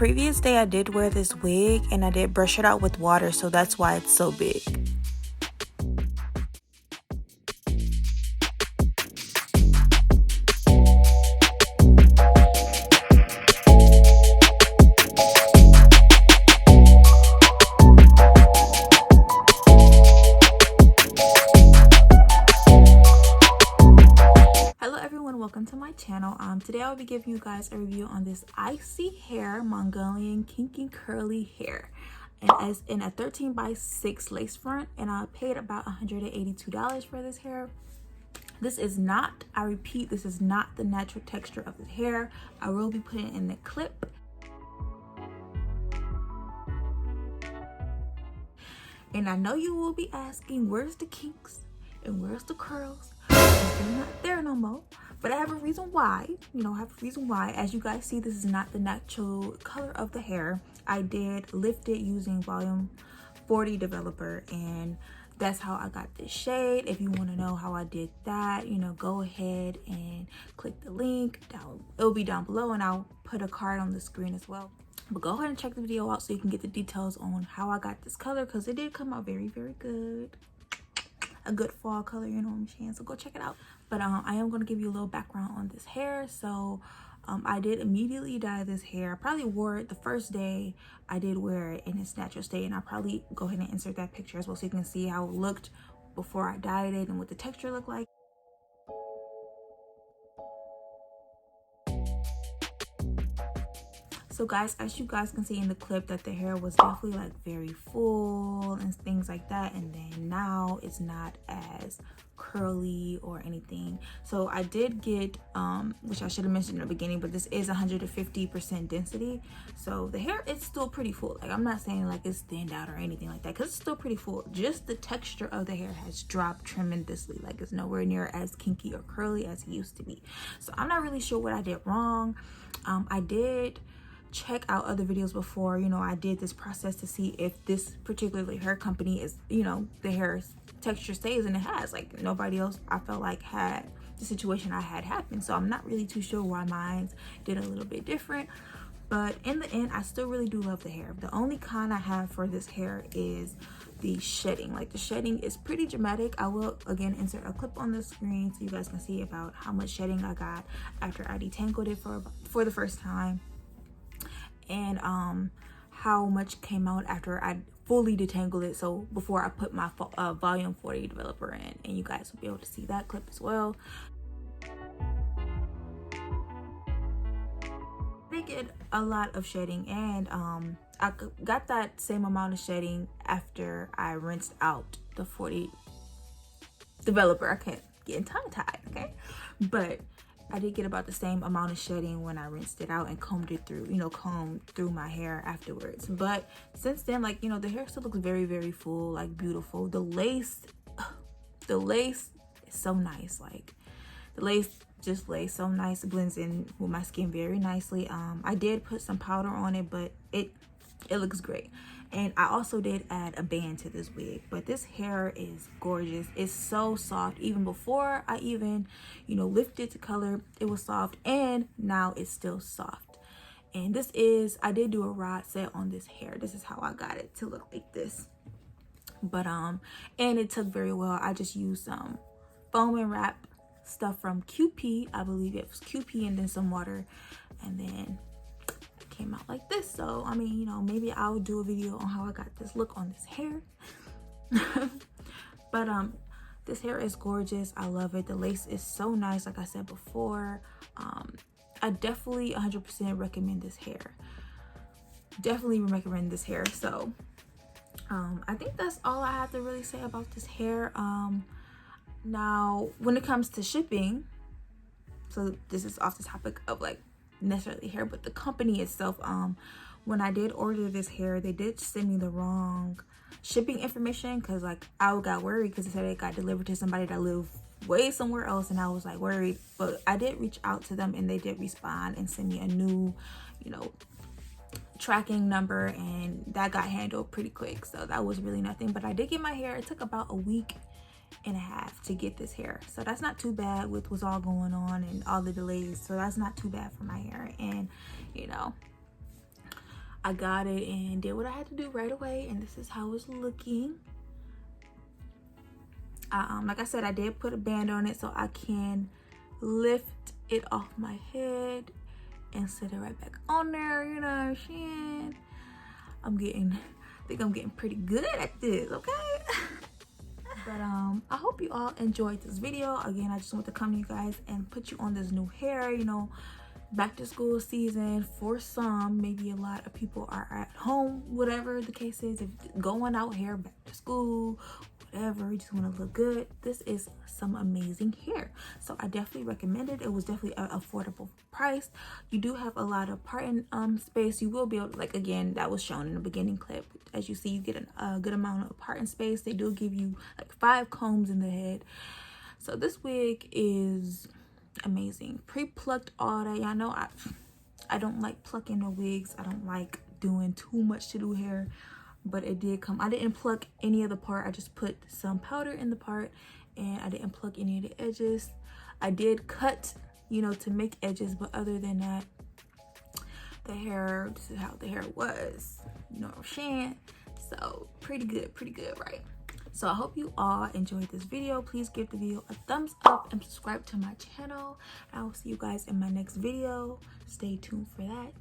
previous day I did wear this wig and I did brush it out with water, so that's why it's so big. Welcome to my channel. Today I'll be giving you guys a review on this ISee Mongolian Kinky curly hair, and as in a 13x6 lace front, and I paid about $182 for this hair. This is not, I repeat, this is not the natural texture of the hair. I will be putting it in the clip. And I know you will be asking, where's the kinks and where's the curls? They're not there no more. But I have a reason why, As you guys see, this is not the natural color of the hair. I did lift it using volume 40 developer, and that's how I got this shade. If you want to know how I did that, go ahead and click the link down. It'll be down below, and I'll put a card on the screen as well. But go ahead and check the video out so you can get the details on how I got this color, because it did come out very, very good. A good fall color, you know what I'm saying? So go check it out. But I am going to give you a little background on this hair. So I did immediately dye this hair. I probably wore it the first day I did wear it in its natural state, and I'll probably go ahead and insert that picture as well so you can see how it looked before I dyed it and what the texture looked like. So guys, as you guys can see in the clip, that the hair was definitely like very full and things like that, and then now it's not as curly or anything. So I did get which I should have mentioned in the beginning, but this is 150% density, so the hair is still pretty full. Like, I'm not saying like it's thinned out or anything like that, because it's still pretty full. Just the texture of the hair has dropped tremendously. Like, it's nowhere near as kinky or curly as it used to be. So I'm not really sure what I did wrong. I did check out other videos before, I did this process to see if this particular hair company is, the hair texture stays, and it has. Like, nobody else I felt like had the situation I had happen, so I'm not really too sure why mine did a little bit different. But in the end, I still really do love the hair. The only con I have for this hair is the shedding. Like, the shedding is pretty dramatic. I will again insert a clip on the screen so you guys can see about how much shedding I got after I detangled it for the first time, and how much came out after I fully detangled it, so before I put my volume 40 developer in, and you guys will be able to see that clip as well. They get a lot of shedding, and I got that same amount of shedding after I rinsed out the 40 developer. I can't get tongue-tied, okay? But I did get about the same amount of shedding when I rinsed it out and combed it through, combed through my hair afterwards. But since then, like, the hair still looks very, very full, like, beautiful. The lace is so nice. Like, the lace just lays so nice. It blends in with my skin very nicely. I did put some powder on it, but it looks great. And I also did add a band to this wig, but this hair is gorgeous. It's so soft. Even before I even, lifted to color, it was soft, and now it's still soft. And this is, I did do a rod set on this hair. This is how I got it to look like this. But and it took very well. I just used some foam and wrap stuff from QP. I believe it was QP, and then some water, and then came out like this. So I mean, maybe I'll do a video on how I got this look on this hair. But this hair is gorgeous. I love it. The lace is so nice, like I said before. I definitely 100% recommend this hair. Definitely recommend this hair. So I think that's all I have to really say about this hair. Now when it comes to shipping, so this is off the topic of like necessarily hair, but the company itself, when I did order this hair, they did send me the wrong shipping information, because like I got worried because they said it got delivered to somebody that lived way somewhere else, and I was like worried. But I did reach out to them, and they did respond and send me a new tracking number, and that got handled pretty quick, so that was really nothing. But I did get my hair. It took about a week and a half to get this hair, so that's not too bad with what's all going on and all the delays. So that's not too bad for my hair. And I got it and did what I had to do right away, and this is how it's looking. Like I said, I did put a band on it so I can lift it off my head and set it right back on there, you know what I'm saying? I think I'm getting pretty good at this, okay? But I hope you all enjoyed this video. Again, I just want to come to you guys and put you on this new hair, you know, back to school season. For some, maybe a lot of people are at home, whatever the case is, if going out here back to school, whatever, you just want to look good, this is some amazing hair. So I definitely recommend it. It was definitely an affordable price. You do have a lot of parting space. You will be able to, like, again, that was shown in the beginning clip, as you see, you get a good amount of parting space. They do give you like 5 combs in the head. So this wig is amazing. Pre-plucked all that. Y'all know I don't like plucking the wigs. I don't like doing too much to do hair, but it did come. I didn't pluck any of the part. I just put some powder in the part, and I didn't pluck any of the edges. I did cut, you know, to make edges, but other than that, the hair, this is how the hair was, you know what I'm saying? So pretty good, right? So I hope you all enjoyed this video. Please give the video a thumbs up and subscribe to my channel. I will see you guys in my next video. Stay tuned for that.